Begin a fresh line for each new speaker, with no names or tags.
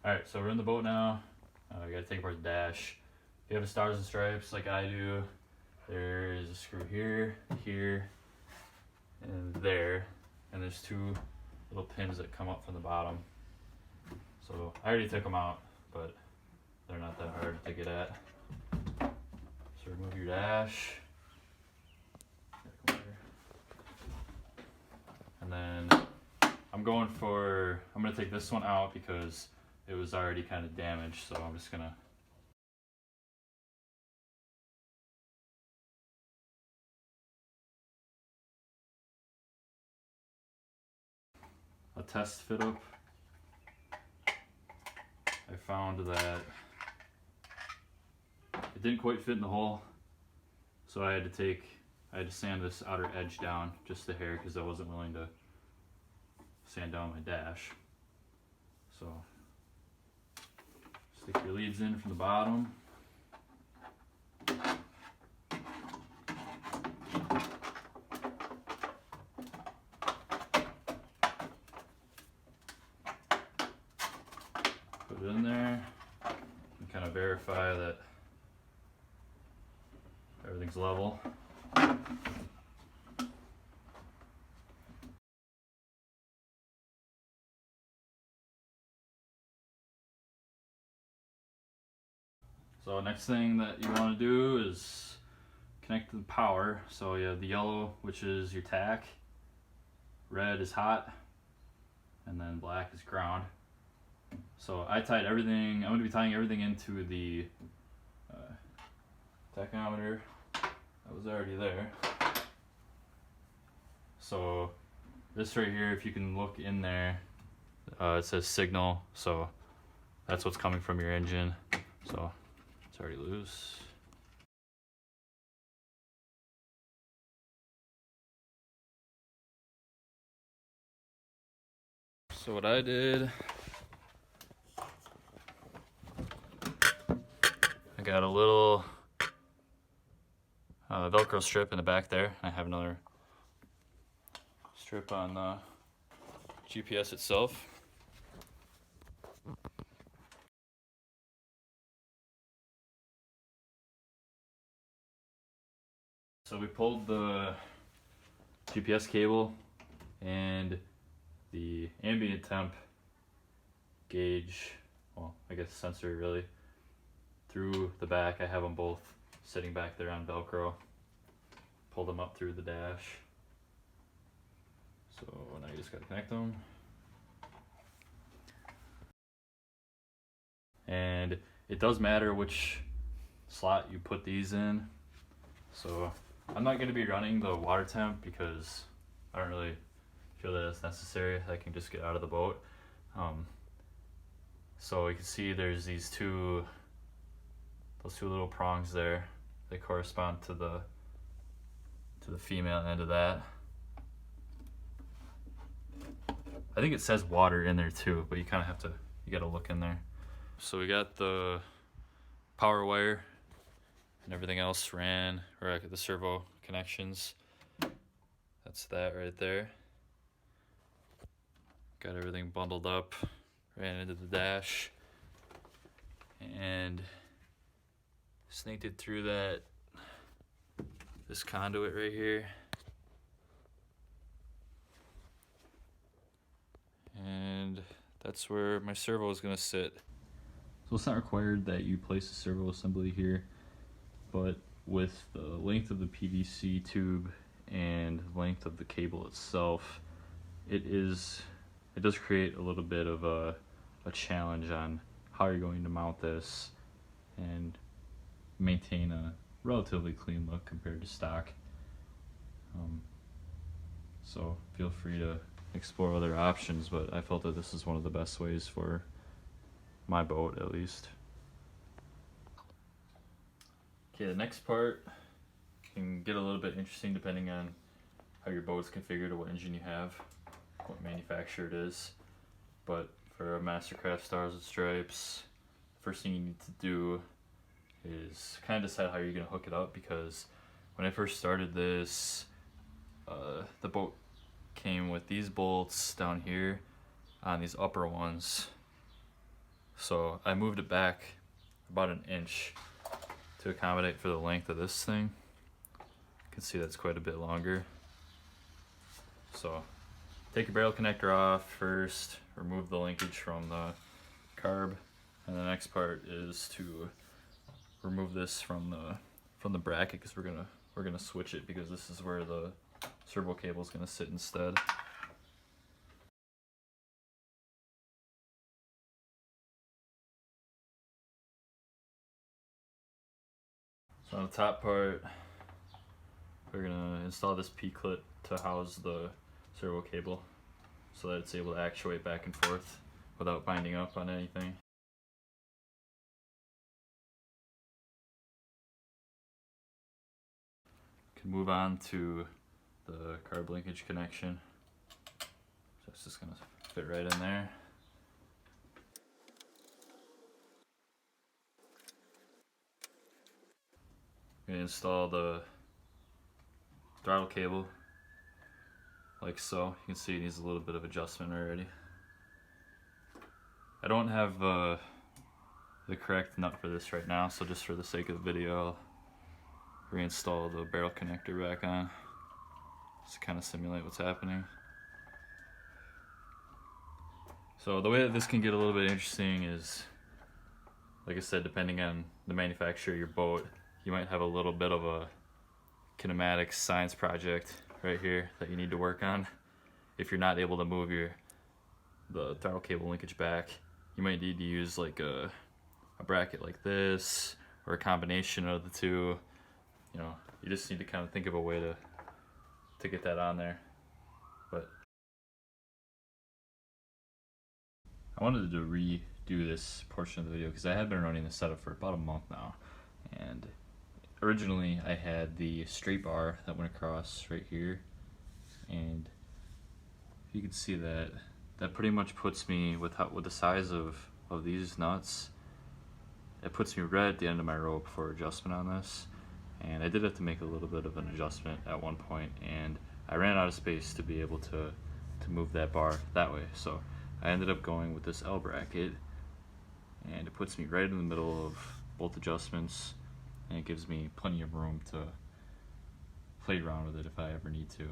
Alright, so we're in the boat now. We gotta take apart the dash. If you have a Stars and Stripes like I do, there's a screw here, here, and there. And there's two little pins that come up from the bottom. So I already took them out, but they're not that hard to get at. So remove your dash. And then I'm gonna take this one out because it was already kind of damaged, so I'm just gonna a test fit up. I found that it didn't quite fit in the hole, so I had to sand this outer edge down just a hair because I wasn't willing to sand down my dash. So stick your leads in from the bottom. Put it in there and kind of verify that everything's level. So next thing that you want to do is connect the power. So you have the yellow, which is your tack, red is hot, and then black is ground. So I tied everything, I'm going to be tying everything into the tachometer that was already there. So this right here, if you can look in there, it says signal, so that's what's coming from your engine. So it's already loose. So what I did, I got a little Velcro strip in the back there. I have another strip on the GPS itself. So we pulled the GPS cable and the ambient temp gauge, well, I guess sensor really, through the back. I have them both sitting back there on Velcro. Pull them up through the dash. So now you just gotta connect them. And it does matter which slot you put these in. So I'm not going to be running the water temp because I don't really feel that it's necessary. I can just get out of the boat. So you can see there's those two little prongs there. They correspond to the female end of that. I think it says water in there too, but you kind of have to, you got to look in there. So we got the power wire and everything else ran, or the servo connections. That's that right there. Got everything bundled up, ran into the dash, and snaked it through this conduit right here. And that's where my servo is gonna sit. So it's not required that you place a servo assembly here, but with the length of the PVC tube and length of the cable itself, it does create a little bit of a challenge on how you're going to mount this and maintain a relatively clean look compared to stock. So feel free to explore other options, but I felt that this is one of the best ways for my boat, at least. Okay, the next part can get a little bit interesting depending on how your boat's configured or what engine you have, what manufacturer it is. But for a Mastercraft Stars and Stripes, the first thing you need to do is kind of decide how you're going to hook it up, because when I first started this, the boat came with these bolts down here on these upper ones, So I moved it back about an inch to accommodate for the length of this thing. You can see that's quite a bit longer. So take your barrel connector off first, remove the linkage from the carb, and the next part is to remove this from the bracket, because we're gonna switch it, because this is where the servo cable is gonna sit instead. So on the top part, we're gonna install this P-clip to house the servo cable so that it's able to actuate back and forth without binding up on anything. Can move on to the carb linkage connection. So it's just gonna fit right in there. I'm gonna install the throttle cable like so. You can see it needs a little bit of adjustment already. I don't have the correct nut for this right now, so just for the sake of the video, I'll reinstall the barrel connector back on just to kind of simulate what's happening. So the way that this can get a little bit interesting is, like I said, depending on the manufacturer of your boat, you might have a little bit of a kinematics science project right here that you need to work on. If you're not able to move the throttle cable linkage back, you might need to use like a bracket like this, or a combination of the two. You know, you just need to kind of think of a way to get that on there. But I wanted to redo this portion of the video because I had been running this setup for about a month now, and originally I had the straight bar that went across right here, and you can see that pretty much puts me with the size of these nuts, it puts me right at the end of my rope for adjustment on this. And I did have to make a little bit of an adjustment at one point, and I ran out of space to be able to move that bar that way. So I ended up going with this L bracket, and it puts me right in the middle of both adjustments, and it gives me plenty of room to play around with it if I ever need to.